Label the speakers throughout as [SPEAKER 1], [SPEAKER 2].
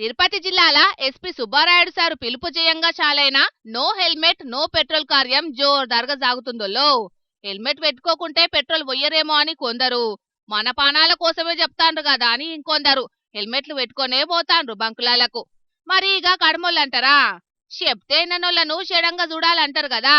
[SPEAKER 1] తిరుపతి జిల్లాల SP Subbarayudu sir పిలుపు చేయంగా చాలైన నో హెల్మెట్ నో పెట్రోల్ కార్యం జోర్దార్గా సాగుతుందో. హెల్మెట్ పెట్టుకోకుంటే పెట్రోల్ పోయ్యరేమో అని కొందరు, మన పానాల కోసమే చెప్తాండ్రు కదా అని ఇంకొందరు హెల్మెట్లు పెట్టుకునే పోతాండ్రు బంకులాలకు. మరి ఇక కడమోళ్ళంటారా, చెప్తే నన్నోళ్లను షడంగా చూడాలంటారు కదా.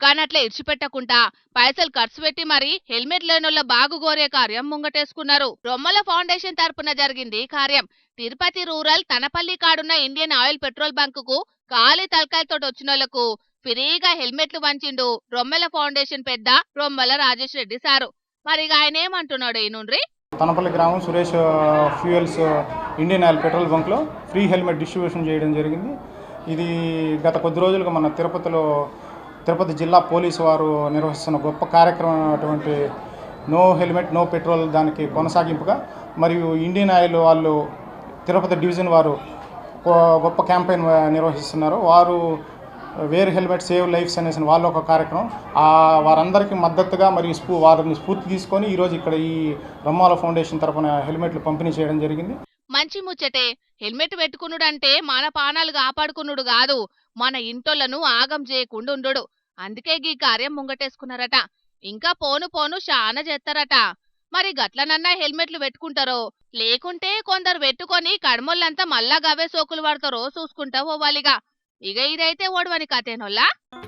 [SPEAKER 1] కానట్లా ఇడిచిపెట్టకుండా పైసలు ఖర్చు పెట్టి మరి హెల్మెట్ లేనోళ్ళ బాగు గోరే కార్యం ముంగటేసుకున్నారు. రొమ్మల ఫౌండేషన్ తరపున జరిగింది కార్యం. తిరుపతి రూరల్ తనపల్లి కాడున్న ఇండియన్ ఆయిల్ పెట్రోల్ బంకుకు ఖాళీ తలకాయలతో వచ్చినోళ్లకు ఫ్రీగా హెల్మెట్లు వంచిండు రొమ్మెల ఫౌండేషన్ పెద్ద రొమ్మల రాజేష్ రెడ్డి సారు. మరి ఆయన ఏమంటున్నాడు ఈ నుండ్రి.
[SPEAKER 2] తనపల్లి గ్రామం Suresh fuels Indian oil petrol బంక్లో ఫ్రీ హెల్మెట్ డిస్ట్రిబ్యూషన్ చేయడం జరిగింది. ఇది గత కొద్ది రోజులుగా మన తిరుపతి జిల్లా పోలీసు వారు నిర్వహిస్తున్న గొప్ప కార్యక్రమం అటువంటి నో హెల్మెట్ నో పెట్రోల్ దానికి కొనసాగింపుగా, మరియు ఇండియన్ ఆయిల్ వాళ్ళు తిరుపతి డివిజన్ వారు గొప్ప క్యాంపెయిన్ నిర్వహిస్తున్నారు. వారు వేర్ హెల్మెట్ సేవ్ లైఫ్స్ అనేసి వాళ్ళు ఒక కార్యక్రమం, వారందరికీ మద్దతుగా మరియు వారిని స్ఫూర్తి తీసుకొని ఈరోజు ఇక్కడ ఈ రొమ్మాల ఫౌండేషన్ తరఫున హెల్మెట్లు పంపిణీ చేయడం జరిగింది.
[SPEAKER 1] మంచి ముచ్చటే. హెల్మెట్ పెట్టుకునుడంటే మన పానాలు కాపాడుకునుడు కాదు, మన ఇంటోళ్లను ఆగం చేయకుండా ఉండు. అందుకే ఈ కార్యం ముంగటేసుకున్నారట. ఇంకా పోను పోను శానా చేస్తారట. మరి గట్లనన్నా హెల్మెట్లు పెట్టుకుంటారో, లేకుంటే కొందరు పెట్టుకొని కడమొల్లంతా మళ్ళా గవే సోకులు పడతారో చూసుకుంటా పోవాలిగా. ఇక ఇదైతే ఓడవని కథేనోల్లా.